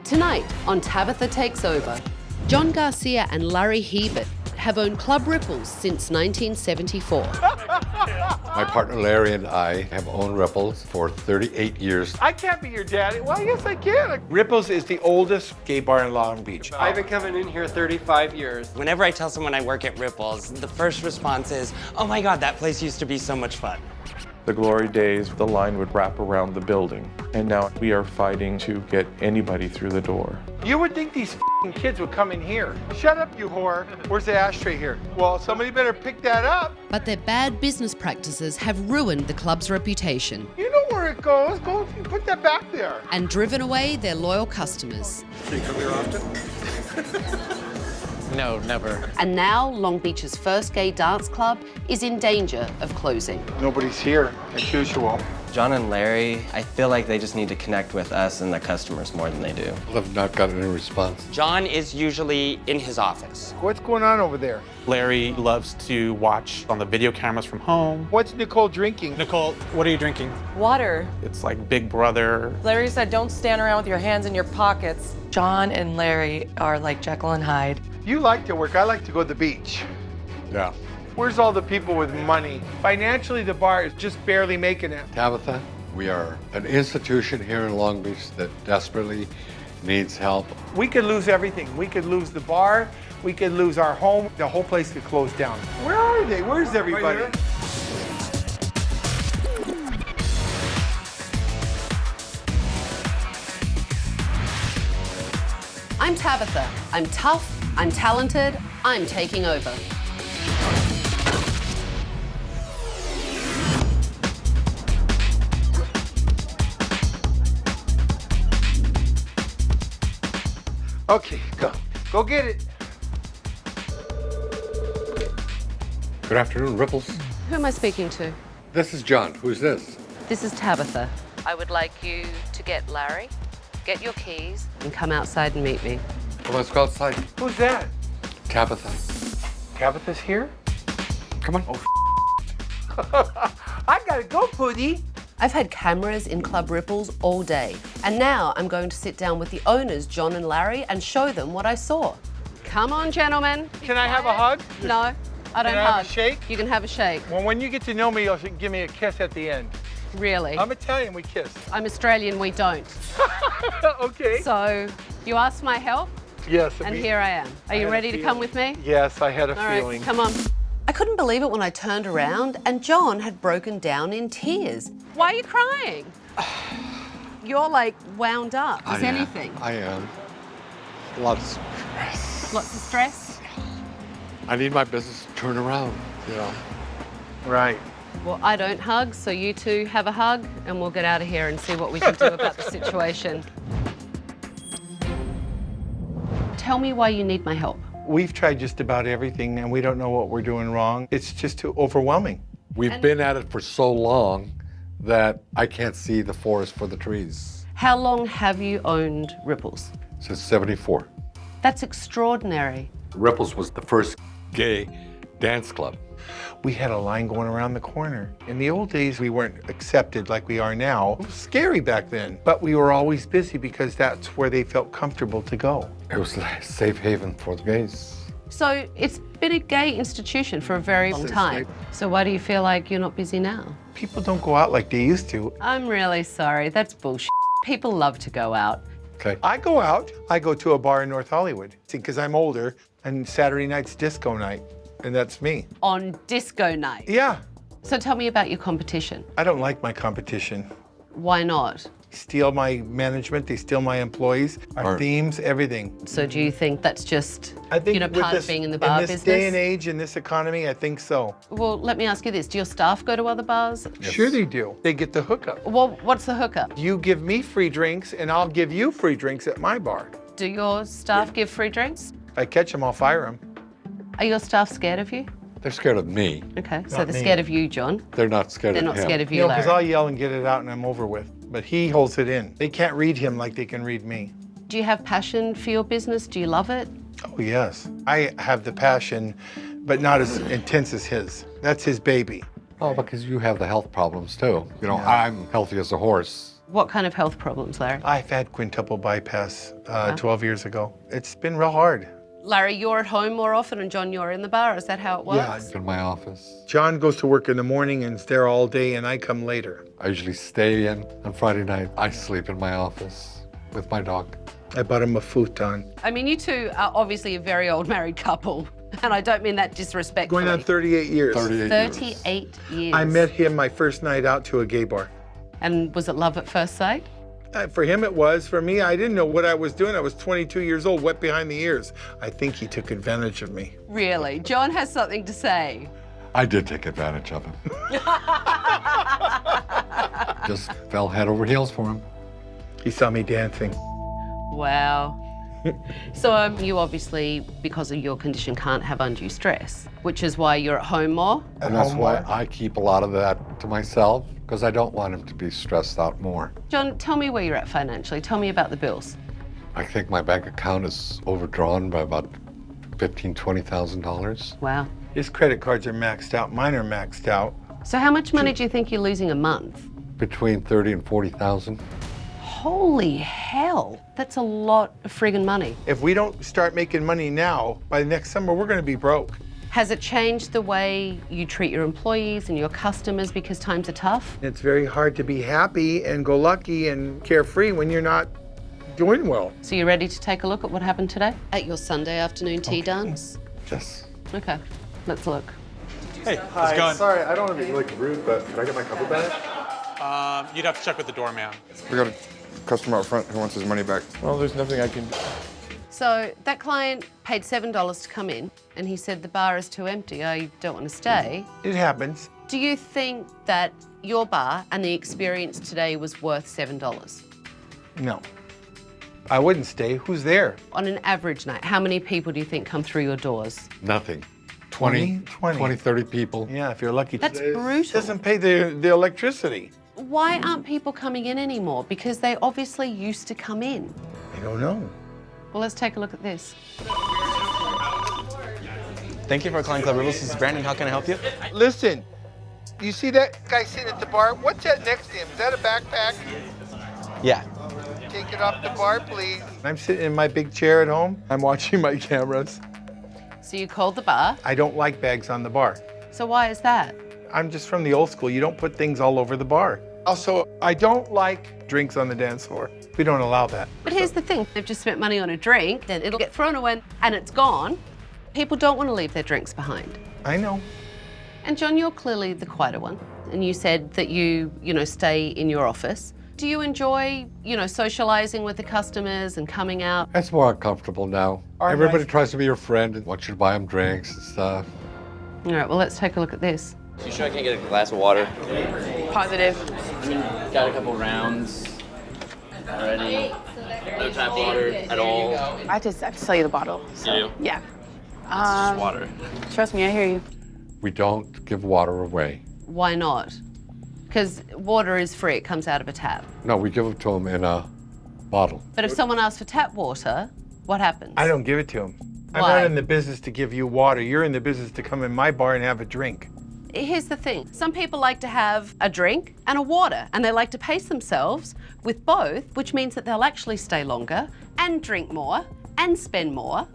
Tonight on Tabatha Takes Over, John Garcia and Larry Hebert have owned Club Ripples since 1974. My partner Larry and I have owned Ripples for 38 years. I can't be your daddy. Well, yes, I can. Ripples is the oldest gay bar in Long Beach. I've been coming in here 35 years. Whenever I tell someone I work at Ripples, the first response is, oh my God, that place used to be so much fun. The glory days, the line would wrap around the building. And now we are fighting to get anybody through the door. You would think these kids would come in here. Shut up, you whore. Where's the ashtray here? Well, somebody better pick that up. But their bad business practices have ruined the club's reputation You know where it goes. Go put that back there. and driven away their loyal customers. Do you come here often? No, never. And now Long Beach's first gay dance club is in danger of closing. Nobody's here, as usual. John and Larry, I feel like they just need to connect with us and the customers more than they do. I've not gotten any response. John is usually in his office. What's going on over there? Larry loves to watch on the video cameras from home. What's Nicole drinking? Nicole, what are you drinking? Water. It's like Big Brother. Larry said, don't stand around with your hands in your pockets. John and Larry are like Jekyll and Hyde. You like to work. I like to go to the beach. Yeah. Where's all the people with money? Financially, the bar is just barely making it. Tabitha, we are an institution here in Long Beach that desperately needs help. We could lose everything. We could lose the bar. We could lose our home. The whole place could close down. Where are they? Where's everybody? I'm Tabitha. I'm tough, I'm talented, I'm taking over. Okay, go. Go get it. Good afternoon, Ripples. Who am I speaking to? This is John. Who's this? This is Tabitha. I would like you to get Larry, get your keys, and come outside and meet me. Well, let's go outside. Who's that? Tabitha. Tabitha's here? Come on. I gotta go, Pootie. I've had cameras in Club Ripples all day, and now I'm going to sit down with the owners, John and Larry, and show them what I saw. Come on, gentlemen. Can I have a hug? No, I don't Can I hug. have a shake? You can have a shake. Well, when you get to know me, you'll give me a kiss at the end. Really? I'm Italian, we kiss. I'm Australian, we don't. Okay. So, you asked my help, Yes. and here I am. Are you ready to come with me? Yes, I had a All right, feeling. come on. I couldn't believe it when I turned around and John had broken down in tears. Why are you crying? You're like wound up. Is anything? I am. Lots of stress. Lots of stress? I need my business to turn around, you know. Right. Well, I don't hug, so you two have a hug and we'll get out of here and see what we can do about the situation. Tell me why you need my help. We've tried just about everything and we don't know what we're doing wrong. It's just too overwhelming. We've been at it for so long that I can't see the forest for the trees. How long have you owned Ripples? Since 74. That's extraordinary. Ripples was the first gay dance club. We had a line going around the corner. In the old days, we weren't accepted like we are now. It was scary back then, but we were always busy because that's where they felt comfortable to go. It was a safe haven for the gays. So it's been a gay institution for a very long time. So why do you feel like you're not busy now? People don't go out like they used to. I'm really sorry. That's bullshit. People love to go out. Okay. I go out. I go to a bar in North Hollywood. See, because I'm older, and Saturday night's disco night, and that's me. On disco night. Yeah, So tell me about your competition. I don't like my competition. Why not? Steal my management, they steal my employees, our themes, everything. So do you think that's just, I think with part of being in the bar this business? day and age, in this economy, I think so. Well, let me ask you this. Do your staff go to other bars? Sure they do. They get the hookup. Well, what's the hookup? You give me free drinks, and I'll give you free drinks at my bar. Do your staff give free drinks? If I catch them, I'll fire them. Are your staff scared of you? They're scared of me. Okay, so Not they're me. scared of you, John. They're not scared They're of not him. scared of You you, know, because Larry. I'll yell and get it out and I'm over with. But he holds it in. They can't read him like they can read me. Do you have passion for your business? Do you love it? Oh, yes. I have the passion, but not as intense as his. That's his baby. Oh, because you have the health problems too. You know, I'm healthy as a horse. What kind of health problems, Larry? I've had quintuple bypass 12 years ago. It's been real hard. Larry, you're at home more often, and John, you're in the bar. Is that how it works? In my office. John goes to work in the morning and is there all day, and I come later. I usually stay in on Friday night. I sleep in my office with my dog. I bought him a futon. I mean, you two are obviously a very old married couple, and I don't mean that disrespectfully. Going on 38 years. 38 years. I met him my first night out to a gay bar. And was it love at first sight? For him it was. For me, I didn't know what I was doing. I was 22 years old, wet behind the ears. I think he took advantage of me. Really? John has something to say. I did take advantage of him. Just fell head over heels for him. He saw me dancing. Wow. So you obviously, because of your condition, can't have undue stress, which is why you're at home more? And that's why I keep a lot of that to myself, because I don't want him to be stressed out more. John, tell me where you're at financially. Tell me about the bills. I think my bank account is overdrawn by about $15,000, $20,000. Wow. His credit cards are maxed out. Mine are maxed out. So how much money do you think you're losing a month? Between 30 and 40,000. Holy hell. That's a lot of friggin' money. If we don't start making money now, by next summer, we're going to be broke. Has it changed the way you treat your employees and your customers because times are tough? It's very hard to be happy and go lucky and carefree when you're not doing well. So you ready to take a look at what happened today? At your Sunday afternoon tea dance? Yes. Okay, let's look. Hey, how's it going? Sorry, I don't want to be like rude, but can I get my cover back? You'd have to check with the doorman. We got a customer out front who wants his money back. Well, there's nothing I can do. So that client paid $7 to come in, and he said the bar is too empty, I don't want to stay. It happens. Do you think that your bar and the experience today was worth $7? No. I wouldn't stay. Who's there? On an average night, how many people do you think come through your doors? Nothing. 20, 30 people. Yeah, if you're lucky. That's Today. brutal. Doesn't pay the electricity. Why aren't people coming in anymore? Because they obviously used to come in. I don't know. Well, let's take a look at this. Thank you for calling Club Rebels. This is Brandon. How can I help you? Listen, you see that guy sitting at the bar? What's that next to him? Is that a backpack? Yeah. Take it off the bar, please. I'm sitting in my big chair at home. I'm watching my cameras. So you called the bar. I don't like bags on the bar. So why is that? I'm just from the old school. You don't put things all over the bar. Also, I don't like drinks on the dance floor. We don't allow that. But here's the thing, they've just spent money on a drink, then it'll get thrown away and it's gone. People don't want to leave their drinks behind. I know. And John, you're clearly the quieter one. And you said that you stay in your office. Do you enjoy, socializing with the customers and coming out? It's more uncomfortable now. Everybody tries to be your friend and wants you to buy them drinks and stuff. All right, well, let's take a look at this. You sure I can't get a glass of water? Positive. Got a couple rounds already. No tap water at all. I just sell you the bottle. So, You do? Yeah. It's just water. Trust me, I hear you. We don't give water away. Why not? Because water is free, it comes out of a tap. No, we give it to them in a bottle. But if someone asks for tap water, what happens? I don't give it to him. I'm Why? not in the business to give you water. You're in the business to come in my bar and have a drink. Here's the thing. Some people like to have a drink and a water, and they like to pace themselves with both, which means that they'll actually stay longer and drink more and spend more.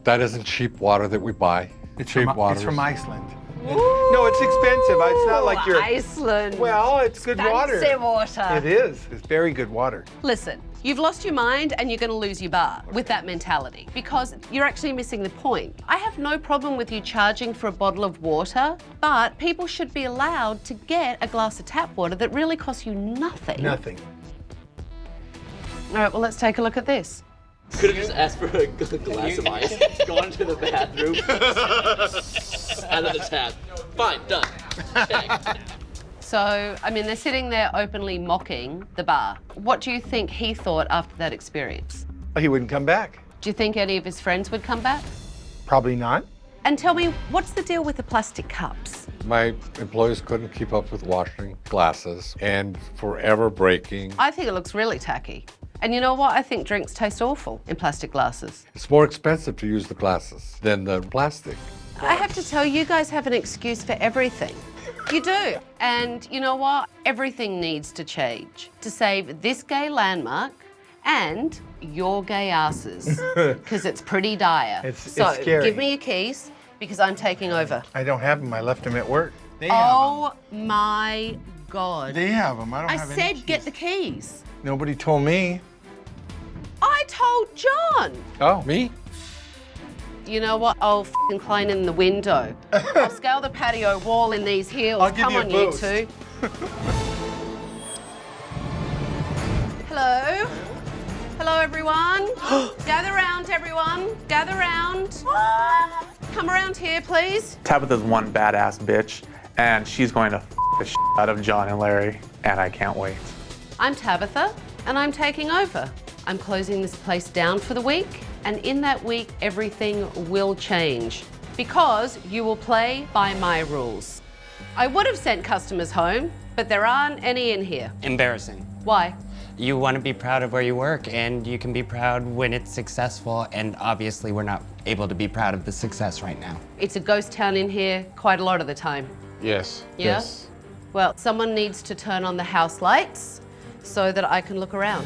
That isn't cheap water that we buy. It's cheap water. It's from Iceland. No, it's expensive. It's not like you're... Iceland. Well, it's good water. Fancy water. It is. It's very good water. Listen, you've lost your mind and you're going to lose your bar with that mentality because you're actually missing the point. I have no problem with you charging for a bottle of water, but people should be allowed to get a glass of tap water that really costs you nothing. Nothing. All right, well, let's take a look at this. Could have just asked for a glass of ice, gone to the bathroom, out of the tap. Fine, done. Check. So, I mean, they're sitting there openly mocking the bar. What do you think he thought after that experience? He wouldn't come back. Do you think any of his friends would come back? Probably not. And tell me, what's the deal with the plastic cups? My employees couldn't keep up with washing glasses and forever breaking. I think it looks really tacky. And you know what? I think drinks taste awful in plastic glasses. It's more expensive to use the glasses than the plastic. I have to tell you guys have an excuse for everything. You do. And you know what? Everything needs to change to save this gay landmark and your gay asses, because it's pretty dire. It's so scary. Give me your keys, because I'm taking over. I don't have them. I left them at work. They have Oh my God. them. They have them. I don't I have any said keys. get the keys. Nobody told me. I told John. Oh. Me? You know what? I'll f***ing climb in the window. I'll scale the patio wall in these heels. I'll give Come you a on, boost. you two. Hello? Hello, everyone. Gather round, everyone. Gather round. Come around here, please. Tabitha's one badass bitch, and she's going to f the shit out of John and Larry, and I can't wait. I'm Tabitha, and I'm taking over. I'm closing this place down for the week, and in that week, everything will change because you will play by my rules. I would have sent customers home, but there aren't any in here. Embarrassing. Why? You want to be proud of where you work, and you can be proud when it's successful, and obviously we're not able to be proud of the success right now. It's a ghost town in here quite a lot of the time. Yes. Yeah? Yes. Well, someone needs to turn on the house lights so that I can look around.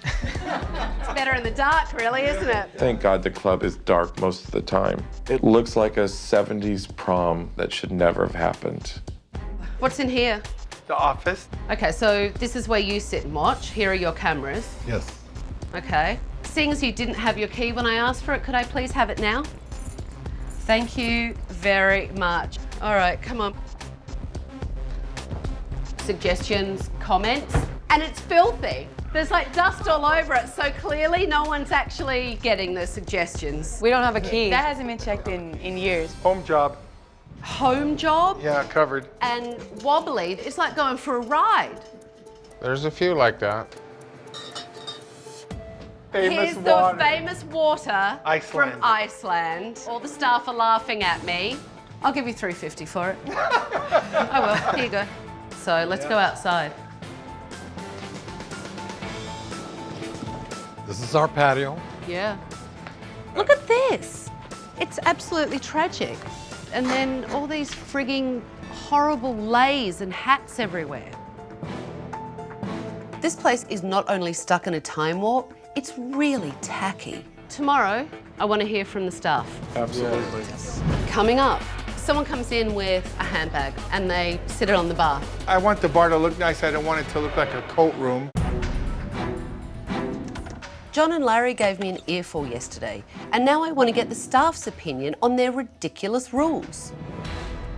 It's better in the dark, really, isn't it? Thank God the club is dark most of the time. It looks like a 70s prom that should never have happened. What's in here? The office. Okay, so this is where you sit and watch. Here are your cameras. Yes. Okay. Seeing as you didn't have your key when I asked for it, could I please have it now? Thank you very much. All right, come on. Suggestions, comments, and it's filthy. There's like dust all over it, so clearly no one's actually getting the suggestions. We don't have a key. That hasn't been checked in years. Home job. Home job Yeah, covered. and wobbly. It's like going for a ride. There's a few like that. Famous Here's water. the famous water Iceland. from Iceland. All the staff are laughing at me. I'll give you $3.50 for it. I will. Here you go. So let's go outside. This is our patio. Yeah. Look at this. It's absolutely tragic. And then all these frigging horrible lays and hats everywhere. This place is not only stuck in a time warp, it's really tacky. Tomorrow, I want to hear from the staff. Absolutely. Coming up, someone comes in with a handbag and they sit it on the bar. I want the bar to look nice. I don't want it to look like a coat room. John and Larry gave me an earful yesterday, and now I want to get the staff's opinion on their ridiculous rules.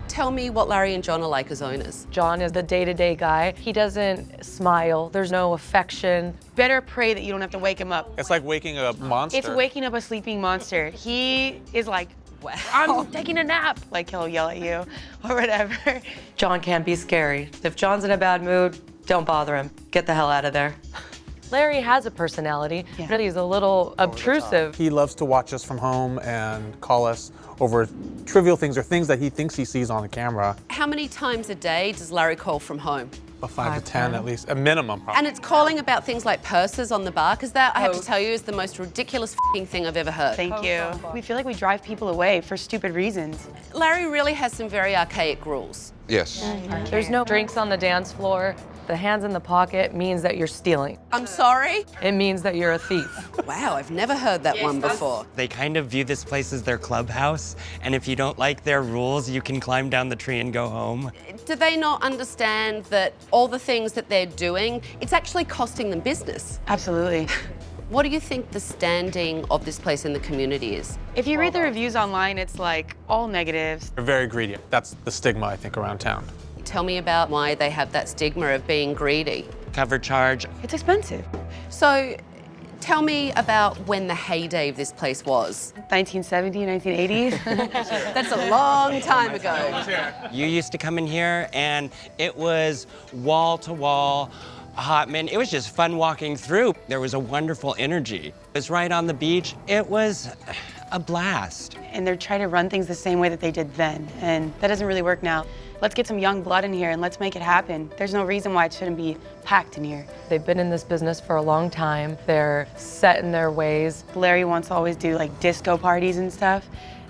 Tell me what Larry and John are like as owners. John is the day-to-day guy. He doesn't smile. There's no affection. Better pray that you don't have to wake him up. It's like waking a monster. It's waking up a sleeping monster. He is like, Wow. I'm taking a nap. Like he'll yell at you or whatever. John can be scary. If John's in a bad mood, don't bother him. Get the hell out of there. Larry has a personality, but he's a little obtrusive. He loves to watch us from home and call us over trivial things or things that he thinks he sees on the camera. How many times a day does Larry call from home? A 5 to 10 at least, a minimum probably. And it's calling about things like purses on the bar, because that, I have to tell you, is the most ridiculous f***ing thing I've ever heard. Thank you. We feel like we drive people away for stupid reasons. Larry really has some very archaic rules. Yes. There's no drinks on the dance floor. The hands in the pocket means that you're stealing. I'm sorry? It means that you're a thief. Wow, I've never heard that one before. They kind of view this place as their clubhouse, and if you don't like their rules, you can climb down the tree and go home. Do they not understand that all the things that they're doing, it's actually costing them business? Absolutely. What do you think the standing of this place in the community is? If you read the reviews online, it's like all negatives. They're very greedy. That's the stigma, I think, around town. Tell me about why they have that stigma of being greedy. Cover charge. It's expensive. So, tell me about when the heyday of this place was. 1970, 1980s. That's a long time ago. You used to come in here, and it was wall to wall. Hotman. It was just fun walking through. There was a wonderful energy. It was right on the beach. It was a blast. And they're trying to run things the same way that they did then, and that doesn't really work now. let's get some young blood in here and let's make it happen. There's no reason why it shouldn't be packed in here. They've been in this business for a long time. They're set in their ways. Larry wants to always do like disco parties and stuff,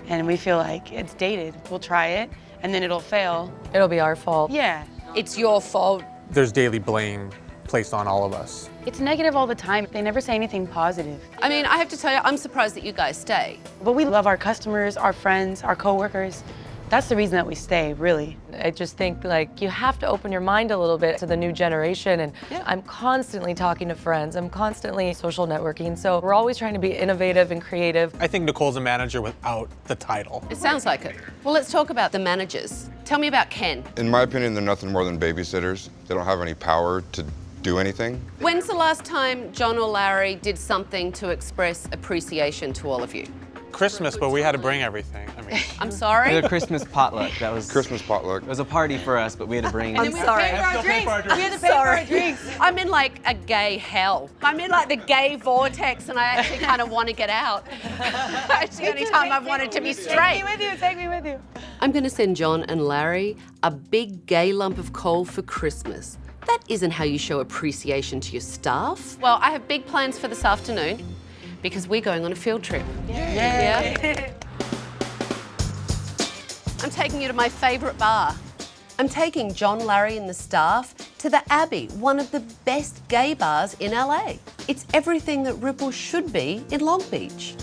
and we feel like it's dated. We'll try it, and then it'll fail. It'll be our fault. Yeah. It's your fault. There's daily blame placed on all of us. It's negative all the time. They never say anything positive. I mean, I have to tell you, I'm surprised that you guys stay. But we love our customers, our friends, our coworkers. That's the reason that we stay, really. I just think like you have to open your mind a little bit to the new generation, and I'm constantly talking to friends. I'm constantly social networking, so we're always trying to be innovative and creative. I think Nicole's a manager without the title. It sounds like it. Well, let's talk about the managers. Tell me about Ken. In my opinion, they're nothing more than babysitters. They don't have any power to do anything. When's the last time John or Larry did something to express appreciation to all of you? Christmas, but we had to bring everything. I mean, I'm sorry? We had a Christmas potluck. That was Christmas potluck. It was a party for us, but we had to bring. I'm sorry. We had to pay for our drinks. I'm in like a gay hell. I'm in like the gay vortex, and I actually kind of want to get out. It's the only time I've wanted to be straight. Take me with you. I'm going to send John and Larry a big gay lump of coal for Christmas. That isn't how you show appreciation to your staff. Well, I have big plans for this afternoon because we're going on a field trip. Yeah. I'm taking you to my favourite bar. I'm taking John, Larry and the staff to the Abbey, one of the best gay bars in LA. It's everything that Ripple should be in Long Beach.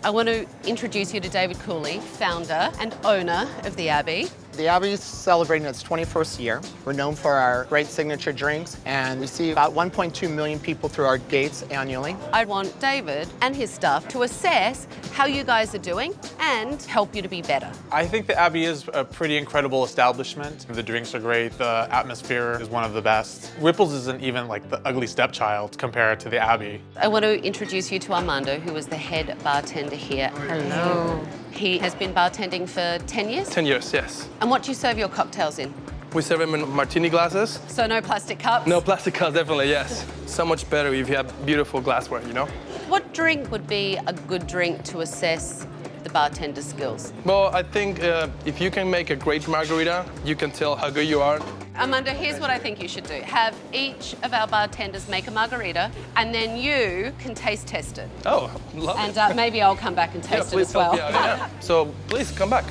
I want to introduce you to David Cooley, founder and owner of the Abbey. The Abbey's celebrating its 21st year. We're known for our great signature drinks, and we see about 1.2 million people through our gates annually. I want David and his staff to assess how you guys are doing and help you to be better. I think the Abbey is a pretty incredible establishment. The drinks are great, the atmosphere is one of the best. Ripples isn't even like the ugly stepchild compared to the Abbey. I want to introduce you to Armando, who is the head bartender here. Hello. He has been bartending for 10 years? 10 years, yes. And what do you serve your cocktails in? We serve them in martini glasses. So no plastic cups? No plastic cups, definitely, yes. So much better if you have beautiful glassware, you know? What drink would be a good drink to assess the bartender's skills? Well, I think if you can make a great margarita, you can tell how good you are. Armando, here's what I think you should do. Have each of our bartenders make a margarita, and then you can taste test it. Oh, love it. And maybe I'll come back and taste it as well. Please help me out, yeah. So please come back.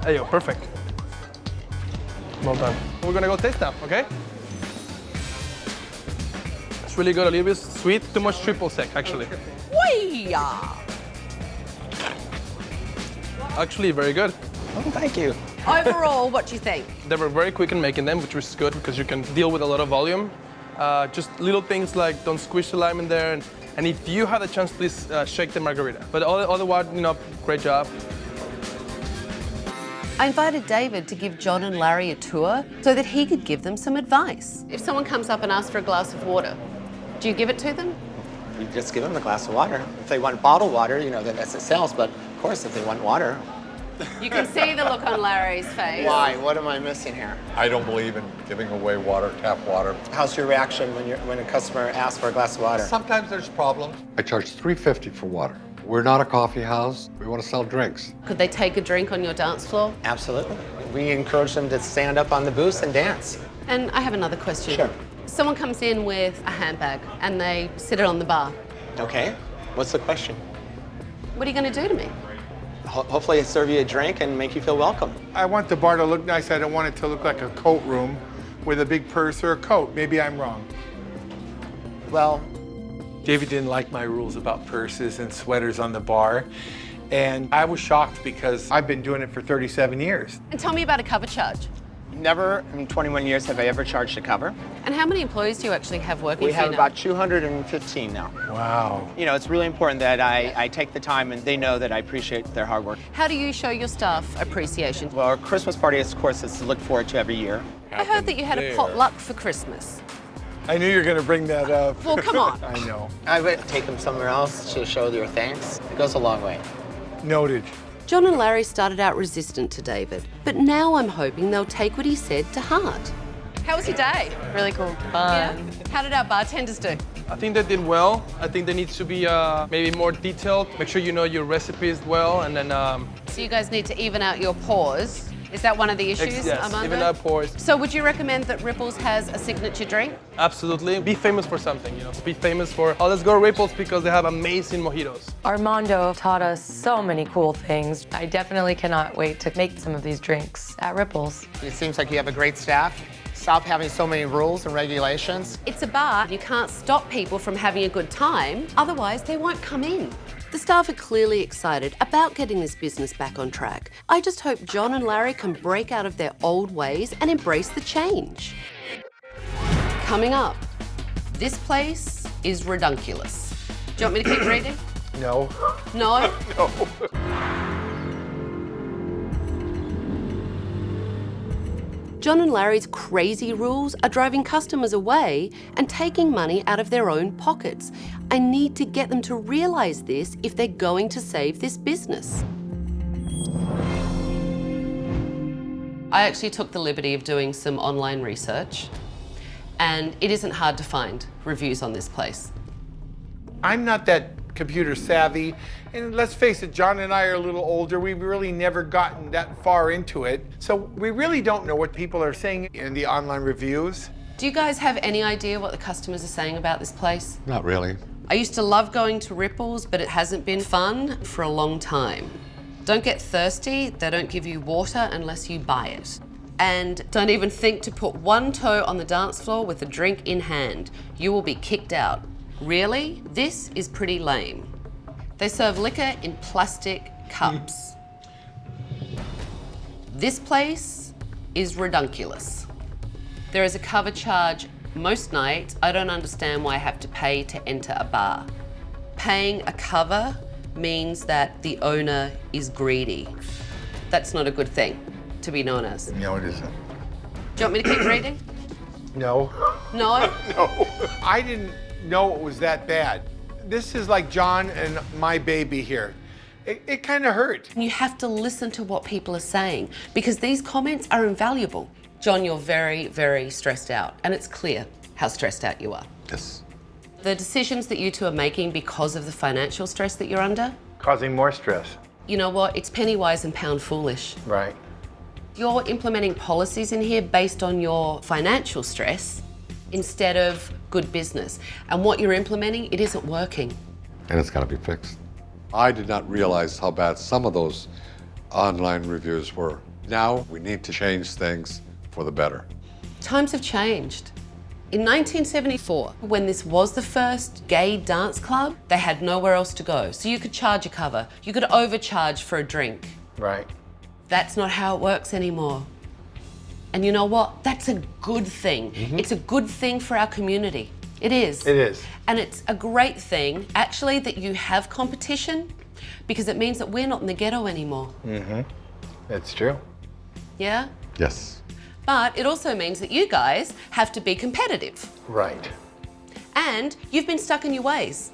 There you go, perfect. Well done. We're gonna go taste now, okay? It's really good, a little bit sweet, too much triple sec, actually. Whee! Actually, very good. Oh, thank you. Overall, what do you think? They were very quick in making them, which was good because you can deal with a lot of volume. Just little things like don't squish the lime in there, and if you have the chance, please shake the margarita. But otherwise, you know, great job. I invited David to give John and Larry a tour so that he could give them some advice. If someone comes up and asks for a glass of water, do you give it to them? You just give them a glass of water. If they want bottled water, you know, then that's it sells. But of course, if they want water. You can see the look on Larry's face. Why? What am I missing here? I don't believe in giving away water, tap water. How's your reaction when a customer asks for a glass of water? Sometimes there's problems. I charge $3.50 for water. We're not a coffee house. We want to sell drinks. Could they take a drink on your dance floor? Absolutely. We encourage them to stand up on the booth and dance. And I have another question. Sure. Someone comes in with a handbag and they sit it on the bar. Okay. What's the question? What are you going to do to me? Hopefully serve you a drink and make you feel welcome. I want the bar to look nice. I don't want it to look like a coat room with a big purse or a coat. Maybe I'm wrong. Well, David didn't like my rules about purses and sweaters on the bar. And I was shocked because I've been doing it for 37 years. And tell me about a cover charge. never in 21 years have I ever charged a cover. And how many employees do you actually have working We for you have now? about 215 now. Wow. You know, it's really important that I take the time and they know that I appreciate their hard work. How do you show your staff appreciation? Well, our Christmas party, of course, is to look forward to every year. I heard that you had a potluck for Christmas. I knew you were going to bring that up. Well, come on. I know. I would take them somewhere else to show your thanks. It goes a long way. Noted. John and Larry started out resistant to David, but now I'm hoping they'll take what he said to heart. How was your day? Really cool. Fun. Yeah? How did our bartenders do? I think they did well. I think they need to be maybe more detailed. Make sure you know your recipes well, and then. So you guys need to even out your pours. Is that one of the issues, Yes, Armando? even out pours. So would you recommend that Ripples has a signature drink? Absolutely. Be famous for something, you know. Be famous for, oh, let's go to Ripples because they have amazing mojitos. Armando taught us so many cool things. I definitely cannot wait to make some of these drinks at Ripples. It seems like you have a great staff. Stop having so many rules and regulations. It's a bar. You can't stop people from having a good time, otherwise they won't come in. The staff are clearly excited about getting this business back on track. I just hope John and Larry can break out of their old ways and embrace the change. Coming up, this place is redunculous. Do you want me to keep reading? No. No? No. John and Larry's crazy rules are driving customers away and taking money out of their own pockets. I need to get them to realize this if they're going to save this business. I actually took the liberty of doing some online research, and it isn't hard to find reviews on this place. I'm not that computer savvy, and let's face it, John and I are a little older. We've really never gotten that far into it, so we really don't know what people are saying in the online reviews. Do you guys have any idea what the customers are saying about this place? Not really. I used to love going to Ripples, but it hasn't been fun for a long time. Don't get thirsty. They don't give you water unless you buy it. And don't even think to put one toe on the dance floor with a drink in hand. You will be kicked out. Really? This is pretty lame. They serve liquor in plastic cups. This place is redunculous. There is a cover charge most nights. I don't understand why I have to pay to enter a bar. Paying a cover means that the owner is greedy. That's not a good thing to be known as. No, it isn't. Do you want me to keep reading? No. No? No. I didn't know it was that bad. This is like John and my baby here. It kind of hurt. You have to listen to what people are saying because these comments are invaluable. John, you're very, very stressed out, and it's clear how stressed out you are. Yes. The decisions that you two are making because of the financial stress that you're under, Causing more stress. you know what? It's penny wise and pound foolish. Right. You're implementing policies in here based on your financial stress instead of good business. And what you're implementing, it isn't working. And it's got to be fixed. I did not realize how bad some of those online reviews were. Now we need to change things for the better. Times have changed. In 1974, when this was the first gay dance club, they had nowhere else to go. So you could charge a cover, you could overcharge for a drink. Right. That's not how it works anymore. And you know what? That's a good thing. It's a good thing for our community. It is. It is. And it's a great thing, actually, that you have competition because it means that we're not in the ghetto anymore. That's true. Yeah? Yes. But it also means that you guys have to be competitive. Right. And you've been stuck in your ways.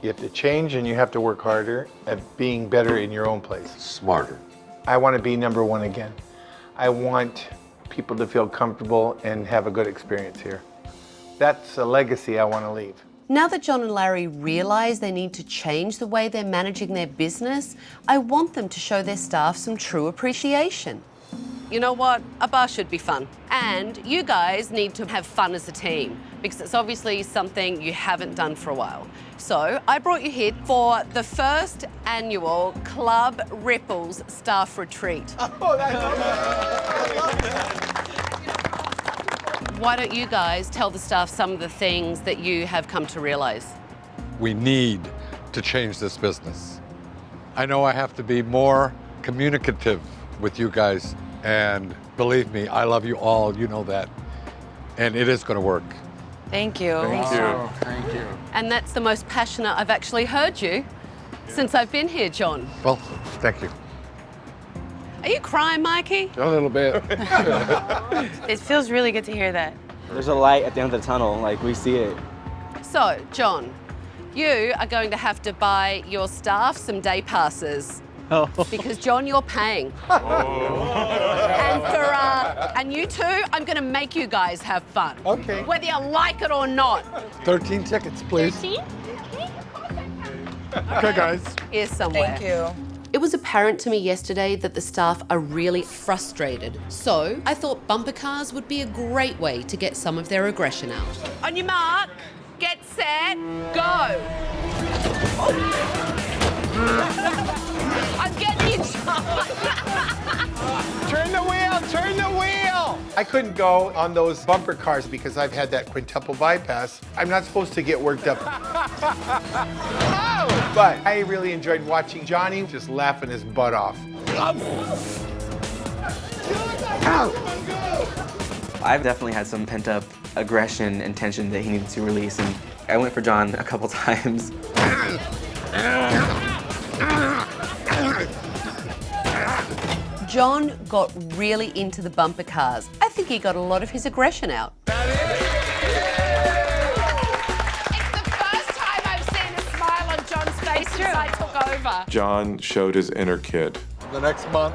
You have to change and you have to work harder at being better in your own place. Smarter. I want to be number one again. I want people to feel comfortable and have a good experience here. That's a legacy I want to leave. Now that John and Larry realize they need to change the way they're managing their business, I want them to show their staff some true appreciation. You know what? A bar should be fun. And you guys need to have fun as a team because it's obviously something you haven't done for a while. So I brought you here for the first annual Club Ripples staff retreat. Oh, Why don't you guys tell the staff some of the things that you have come to realize? We need to change this business. I know I have to be more communicative with you guys, and believe me, I love you all, you know that. And it is going to work. Thank you. Thank you. And that's the most passionate I've actually heard you since I've been here, John. Well, thank you. Are you crying, Mikey? A little bit. It feels really good to hear that. There's a light at the end of the tunnel, like we see it. So, John, you are going to have to buy your staff some day passes. Because, John, you're paying. And And you two, I'm gonna make you guys have fun. Okay. Whether you like it or not. 13 tickets, please. 13? Okay, guys. Here's somewhere. Thank you. It was apparent to me yesterday that the staff are really frustrated. So I thought bumper cars would be a great way to get some of their aggression out. On your mark, get set, go. I'm getting you, John. Turn the wheel, turn the wheel! I couldn't go on those bumper cars because I've had that quintuple bypass. I'm not supposed to get worked up. But I really enjoyed watching Johnny just laughing his butt off. I've definitely had some pent-up aggression and tension that he needed to release, and I went for John a couple times. John got really into the bumper cars. I think he got a lot of his aggression out. It's the first time I've seen a smile on John's face since I took over. John showed his inner kid. The next month,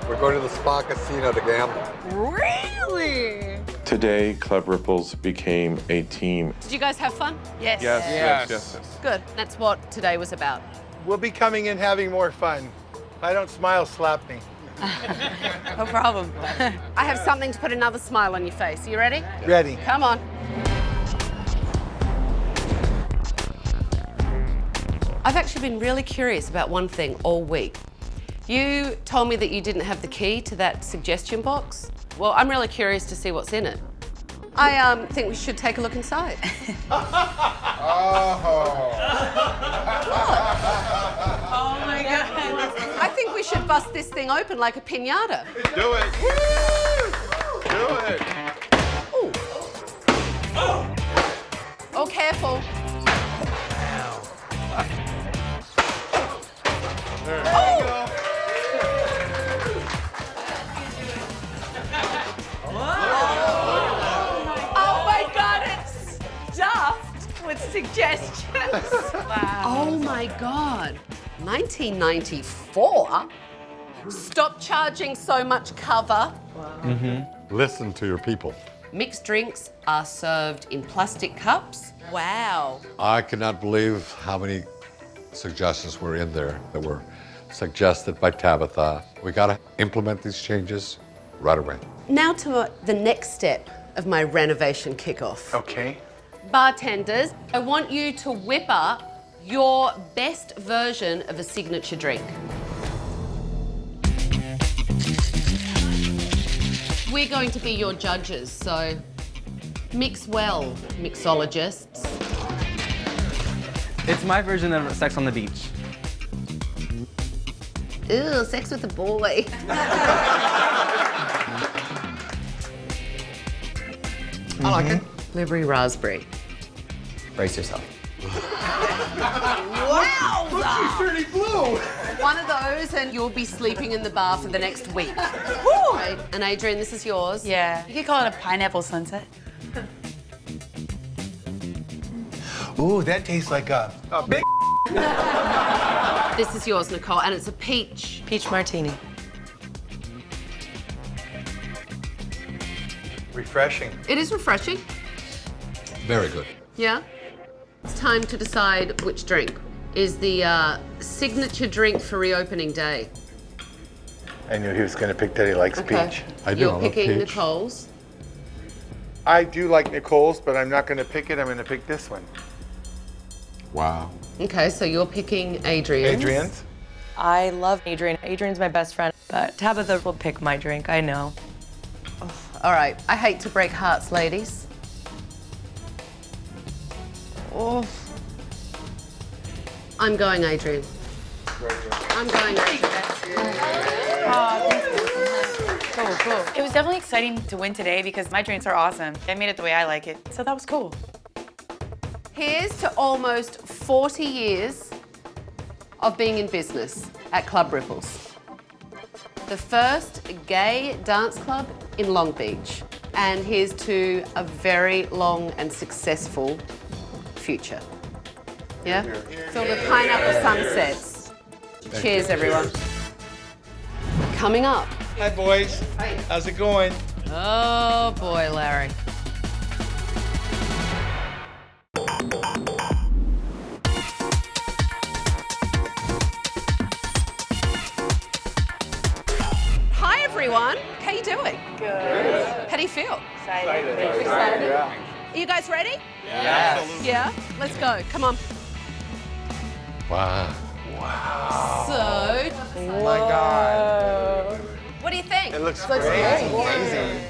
we're going to the spa casino to gamble. Really? Today, Club Ripples became a team. Did you guys have fun? Yes, yes, yes. Good. That's what today was about. We'll be coming in having more fun. If I don't smile, slap me. No problem. I have something to put another smile on your face. Are you ready? Ready. Come on. I've actually been really curious about one thing all week. You told me that you didn't have the key to that suggestion box. Well, I'm really curious to see what's in it. I think we should take a look inside. Oh my God. I think we should bust this thing open like a piñata. Do it. Do it. Oh, careful. There you go. Oh my God, it's stuffed with suggestions. Wow. Oh my God. 1994? Stop charging so much cover. Listen to your people. Mixed drinks are served in plastic cups. Wow. I cannot believe how many suggestions were in there that were suggested by Tabitha. We gotta implement these changes right away. Now to the next step of my renovation kickoff. Okay. Bartenders, I want you to whip up your best version of a signature drink. We're going to be your judges, so mix well, mixologists. It's my version of Sex on the Beach. Ew, sex with a boy. I like it. Blueberry raspberry. Brace yourself. Wow! She's turning blue. One of those and you'll be sleeping in the bar for the next week. Right. And Adrian, this is yours. Yeah, you could call it a pineapple sunset. Ooh, that tastes like a big. This is yours, Nicole, and it's a peach. Peach martini. Refreshing. It is refreshing. Very good. Yeah? It's time to decide which drink is the signature drink for reopening day. I knew he was going to pick that he likes peach. I do. You're I love picking peach. Nicole's. I do like Nicole's, but I'm not going to pick it. I'm going to pick this one. Wow. Okay, so you're picking Adrian's. Adrian's? I love Adrian. Adrian's my best friend, but Tabitha will pick my drink, I know. All right, I hate to break hearts, ladies. Oh. I'm going Adrian. I'm going Adrian. Cool, cool. It was definitely exciting to win today because my drinks are awesome. I made it the way I like it, so that was cool. Here's to almost 40 years of being in business at Club Ripples. The first gay dance club in Long Beach. And here's to a very long and successful future. Yeah? Filled with pineapple sunsets. Cheers, everyone. Coming up, Hi, boys. Hi. How's it going? Oh boy, Larry. Hi everyone. How you doing? Good. How do you feel? Excited. Are you guys ready? Yes. Yeah? Let's go. Come on. Wow. So, Oh my God. what do you think? It looks great. Amazing.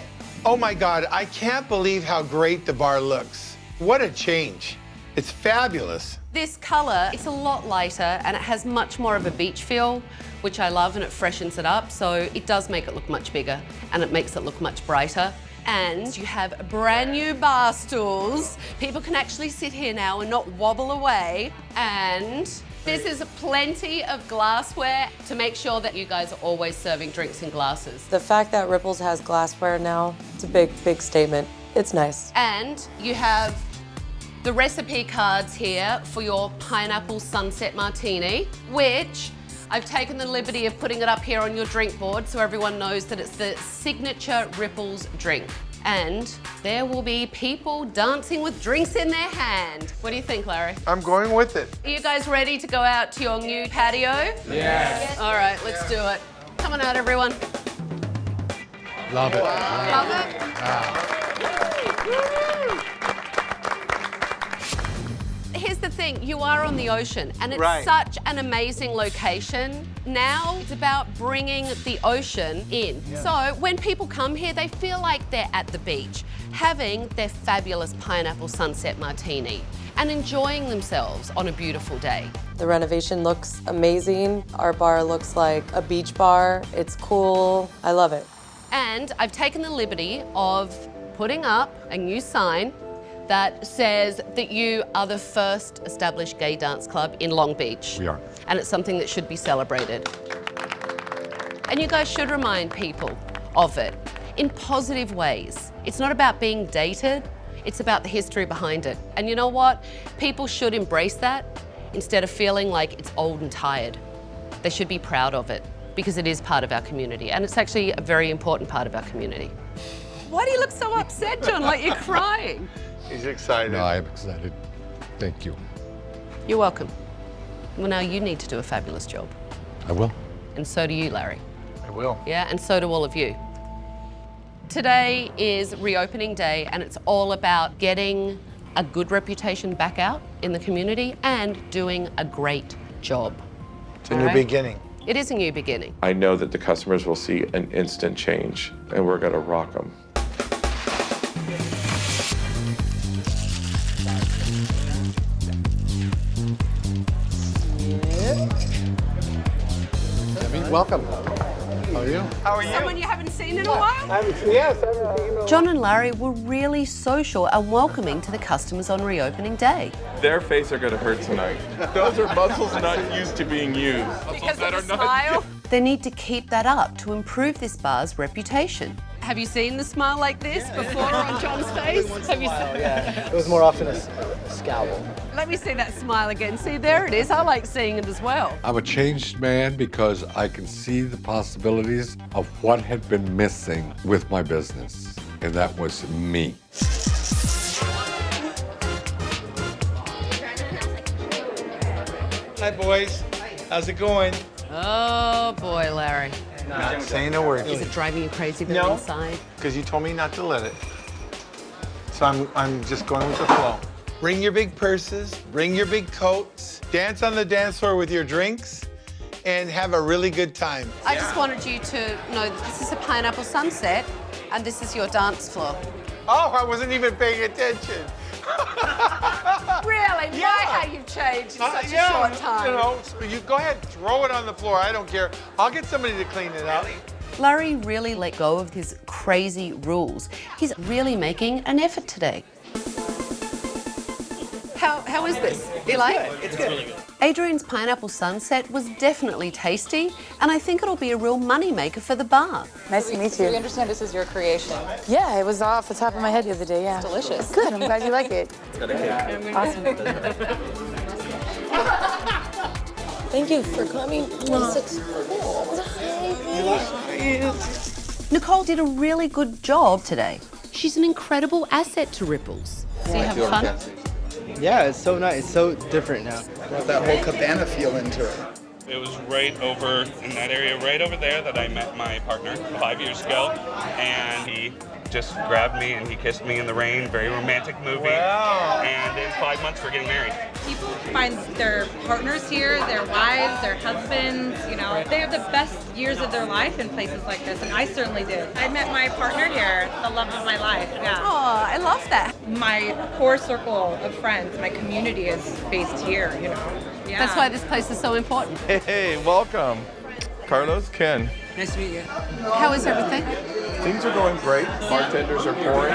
Oh my God, I can't believe how great the bar looks. What a change. It's fabulous. This color, it's a lot lighter and it has much more of a beach feel, which I love, and it freshens it up. So it does make it look much bigger and it makes it look much brighter. And you have brand new bar stools. People can actually sit here now and not wobble away. And this is plenty of glassware to make sure that you guys are always serving drinks in glasses. The fact that Ripples has glassware now, it's a big, big statement. It's nice. And you have the recipe cards here for your pineapple sunset martini, which I've taken the liberty of putting it up here on your drink board so everyone knows that it's the signature Ripples drink. And there will be people dancing with drinks in their hand. What do you think, Larry? I'm going with it. Are you guys ready to go out to your new patio? Yes. All right, let's do it. Come on out, everyone. Love it. Love it? Here's the thing, you are on the ocean and it's Right. such an amazing location. Now it's about bringing the ocean in. So when people come here, they feel like they're at the beach, having their fabulous pineapple sunset martini and enjoying themselves on a beautiful day. The renovation looks amazing. Our bar looks like a beach bar. It's cool. I love it. And I've taken the liberty of putting up a new sign that says that you are the first established gay dance club in Long Beach. We are. And it's something that should be celebrated. And you guys should remind people of it in positive ways. It's not about being dated, it's about the history behind it. And you know what? People should embrace that instead of feeling like it's old and tired. They should be proud of it because it is part of our community and it's actually a very important part of our community. Why do you look so upset, John, like you're crying? He's excited. No, I'm excited. Thank you. You're welcome. Well, now you need to do a fabulous job. I will. And so do you, Larry. I will. Yeah, and so do all of you. Today is reopening day and it's all about getting a good reputation back out in the community and doing a great job. It's a new beginning. It is a new beginning. I know that the customers will see an instant change, and we're gonna rock them. Welcome. How are you? How are you? Someone you haven't seen in a while? Yes, I haven't seen you. John and Larry were really social and welcoming to the customers on reopening day. Their face are gonna hurt tonight. Those are muscles not used to being used. Because of the smile? They need to keep that up to improve this bar's reputation. Have you seen the smile like this before on John's face? Have you seen? Yeah, it was more often a scowl. Let me see that smile again. See, there it is. I like seeing it as well. I'm a changed man because I can see the possibilities of what had been missing with my business, and that was me. Hi, boys. How's it going? Oh boy, Larry. Not saying a word. Is it driving you crazy being No. inside? Because you told me not to let it. So I'm just going with the flow. Bring your big purses, bring your big coats, dance on the dance floor with your drinks, and have a really good time. I just wanted you to know that this is a pineapple sunset and this is your dance floor. Oh, I wasn't even paying attention. Really? Yeah. Why how you've changed in such a short time? You know, you go ahead, throw it on the floor. I don't care. I'll get somebody to clean it up. Larry really let go of his crazy rules. He's really making an effort today. How is this? You like it? It's good. Adrian's pineapple sunset was definitely tasty, and I think it'll be a real moneymaker for the bar. Nice to meet you. We understand this is your creation. Yeah, it was off the top of my head the other day, yeah. It's delicious. Good, I'm glad you like it. Awesome. Thank you for coming. Nicole did a really good job today. She's an incredible asset to Ripples. So you have fun? Yeah, it's so nice. It's so different now. Got that whole cabana feel into it. It was right over in that area, right over there, that I met my partner 5 years ago, and he just grabbed me and he kissed me in the rain. Very romantic movie. Wow. And in 5 months, we're getting married. People find their partners here, their wives, their husbands, you know. They have the best years of their life in places like this, and I certainly did. I met my partner here, the love of my life, yeah. Oh, I love that. My core circle of friends, my community is based here, you know. Yeah. That's why this place is so important. Hey, welcome. Carlos, Ken. Nice to meet you. How is everything? Things are going great. Bartenders are pouring.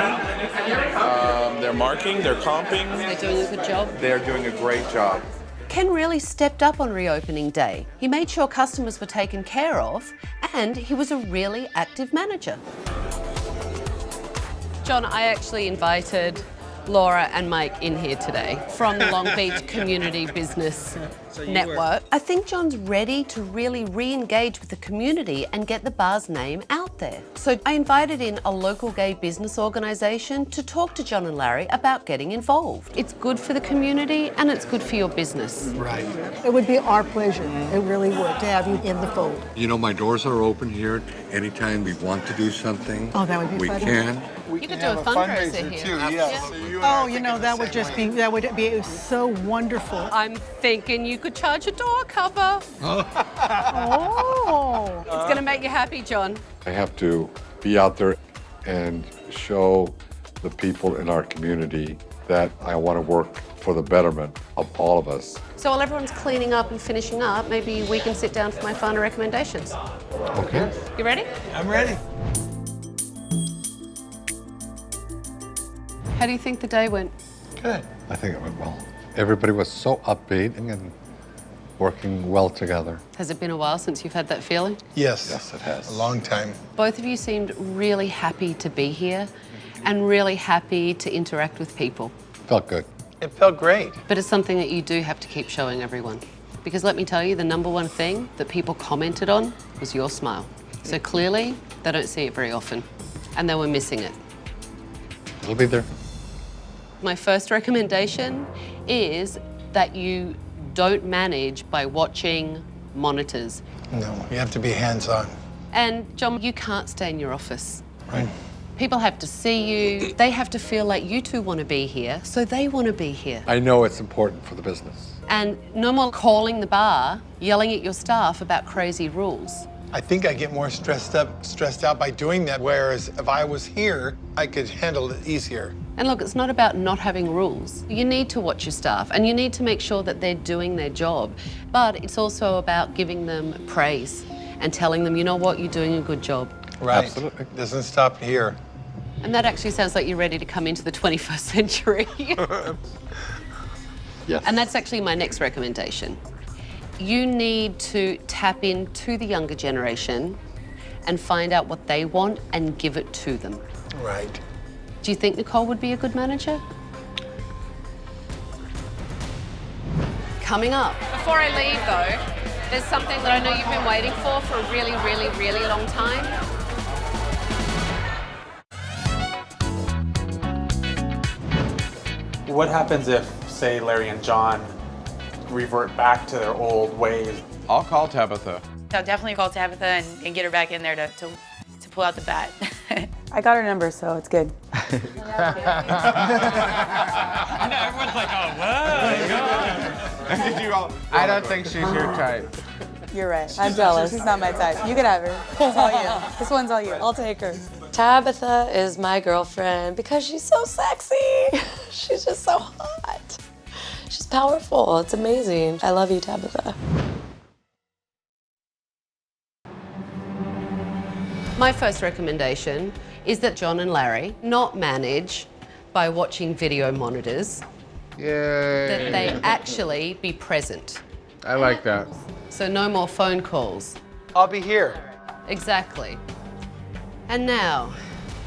They're marking, they're comping. They're doing a good job. They're doing a great job. Ken really stepped up on reopening day. He made sure customers were taken care of, and he was a really active manager. John, I actually invited Laura and Mike in here today from the Long Beach Community Business Network. I think John's ready to really re-engage with the community and get the bar's name out there. So I invited in a local gay business organisation to talk to John and Larry about getting involved. It's good for the community and it's good for your business. Right. It would be our pleasure, it really would, to have you in the fold. You know, my doors are open here. Anytime we want to do something, Oh, that would be we fun. can. You could do a fundraiser here. Too, yes. Oh, you know, that would just be, that would be so wonderful. I'm thinking you could charge a door cover. Oh. It's going to make you happy, John. I have to be out there and show the people in our community that I want to work for the betterment of all of us. So while everyone's cleaning up and finishing up, maybe we can sit down for my final recommendations. Okay. You ready? I'm ready. How do you think the day went? Good. I think it went well. Everybody was so upbeat and working well together. Has it been a while since you've had that feeling? Yes. Yes, it has. A long time. Both of you seemed really happy to be here and really happy to interact with people. Felt good. It felt great. But it's something that you do have to keep showing everyone. Because let me tell you, the number one thing that people commented on was your smile. So clearly, they don't see it very often, and they were missing it. It'll be there. My first recommendation is that you don't manage by watching monitors. No, you have to be hands-on. And John, you can't stay in your office. Right. People have to see you. They have to feel like you two want to be here, so they want to be here. I know it's important for the business. And no more calling the bar, yelling at your staff about crazy rules. I think I get more stressed out by doing that, whereas if I was here, I could handle it easier. And look, it's not about not having rules. You need to watch your staff and you need to make sure that they're doing their job. But it's also about giving them praise and telling them, you know what, you're doing a good job. Right. Absolutely. Doesn't stop here. And that actually sounds like you're ready to come into the 21st century. Yes. And that's actually my next recommendation. You need to tap into the younger generation and find out what they want and give it to them. Right. Do you think Nicole would be a good manager? Coming up. Before I leave, though, there's something that I know you've been waiting for a really, really, really long time. What happens if, say, Larry and John revert back to their old ways? I'll call Tabitha. I'll definitely call Tabitha and get her back in there to pull out the bat. I got her number, so it's good. Everyone's like, oh, whoa. I don't think she's your type. You're right. I'm jealous. She's not my type. You can have her. It's all you. This one's all you. I'll take her. Tabitha is my girlfriend because she's so sexy. She's just so hot. She's powerful. It's amazing. I love you, Tabitha. My first recommendation is that John and Larry not manage by watching video monitors, that they actually be present. I like that. So no more phone calls. I'll be here. Exactly. And now,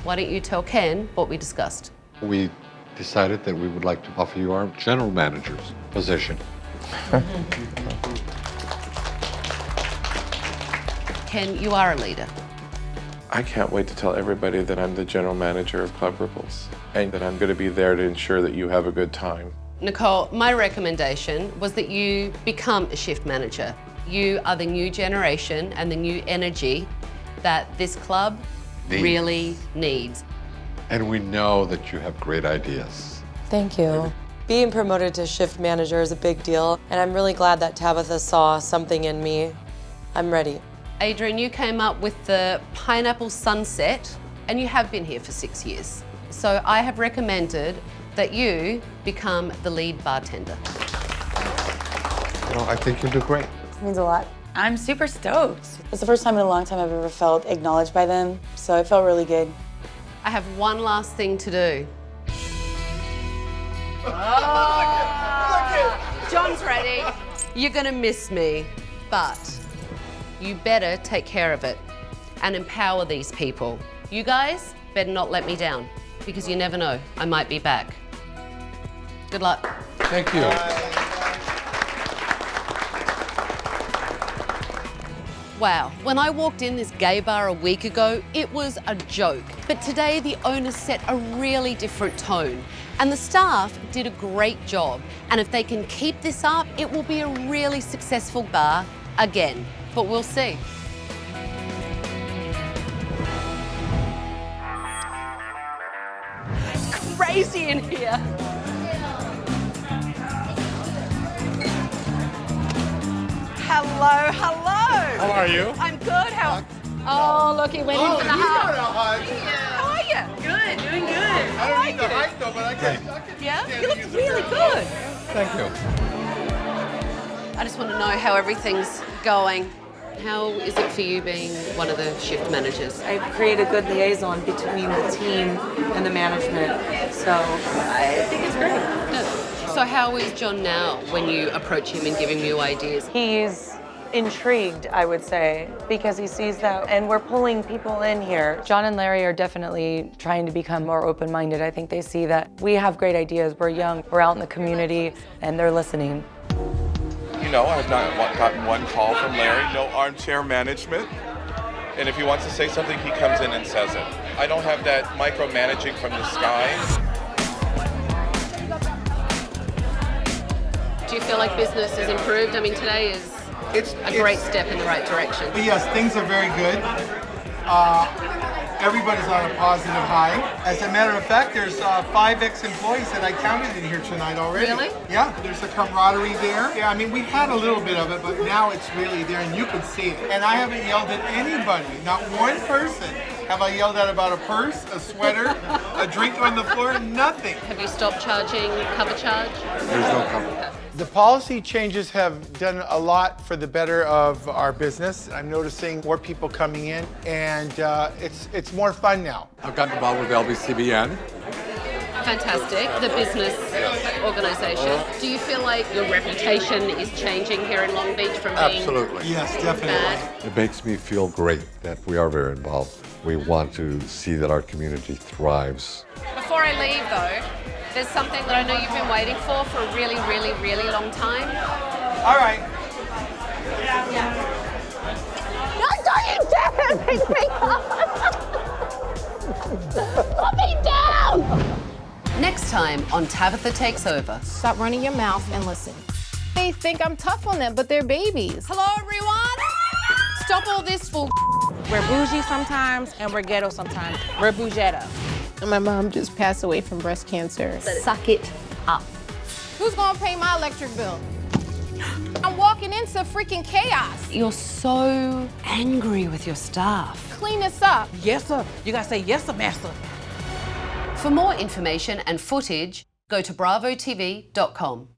why don't you tell Ken what we discussed? We decided that we would like to offer you our general manager's position. Ken, you are a leader. I can't wait to tell everybody that I'm the general manager of Club Ripples and that I'm going to be there to ensure that you have a good time. Nicole, my recommendation was that you become a shift manager. You are the new generation and the new energy that this club really needs. And we know that you have great ideas. Thank you. Being promoted to shift manager is a big deal, and I'm really glad that Tabitha saw something in me. I'm ready. Adrian, you came up with the pineapple sunset, and you have been here for 6 years. So I have recommended that you become the lead bartender. Well, I think you'll do great. It means a lot. I'm super stoked. It's the first time in a long time I've ever felt acknowledged by them, so it felt really good. I have one last thing to do. John's ready. You're gonna miss me, but you better take care of it and empower these people. You guys better not let me down, because you never know, I might be back. Good luck. Thank you. Wow, when I walked in this gay bar a week ago, it was a joke. But today the owners set a really different tone, and the staff did a great job. And if they can keep this up, it will be a really successful bar again. But we'll see. It's crazy in here. Hello, hello. How are you? I'm good. Oh, look, he went in for the hug. How are you? Good, doing good. I don't need the height though, but I can. Yeah, you look really good. Thank you. I just want to know how everything's going. How is it for you being one of the shift managers? I create a good liaison between the team and the management, so I think it's great. So how is John now when you approach him and give him new ideas? He's intrigued, I would say, because he sees that, and we're pulling people in here. John and Larry are definitely trying to become more open-minded. I think they see that we have great ideas, we're young, we're out in the community, and they're listening. You know, I've not gotten one call from Larry, no armchair management. And if he wants to say something, he comes in and says it. I don't have that micromanaging from the sky. Do you feel like business has improved? I mean, today is a great step in the right direction. Yes, things are very good. Everybody's on a positive high. As a matter of fact, there's 5 ex-employees that I counted in here tonight already. Really? Yeah, there's a camaraderie there. Yeah, I mean, we've had a little bit of it, but now it's really there and you can see it. And I haven't yelled at anybody, not one person. Have I yelled at about a purse, a sweater, a drink on the floor? Nothing. Have you stopped charging cover charge? There's no cover. The policy changes have done a lot for the better of our business. I'm noticing more people coming in, and it's more fun now. I've gotten involved with LBCBN. Fantastic, the business organisation. Do you feel like your reputation is changing here in Long Beach from being Absolutely. Yes, definitely. bad? It makes me feel great that we are very involved. We want to see that our community thrives. Before I leave though, there's something that I know you've been waiting for a really, really, really long time. All right. No, don't you dare pick me up! Put me down! Next time on Tabatha Takes Over. Stop running your mouth and listen. They think I'm tough on them, but they're babies. Hello, everyone! Stop all this fool. We're bougie sometimes, and we're ghetto sometimes. We're bougetta. My mom just passed away from breast cancer. Suck it up. Who's gonna pay my electric bill? I'm walking into freaking chaos. You're so angry with your staff. Clean this up. Yes, sir. You gotta say yes, sir, master. For more information and footage, go to bravotv.com.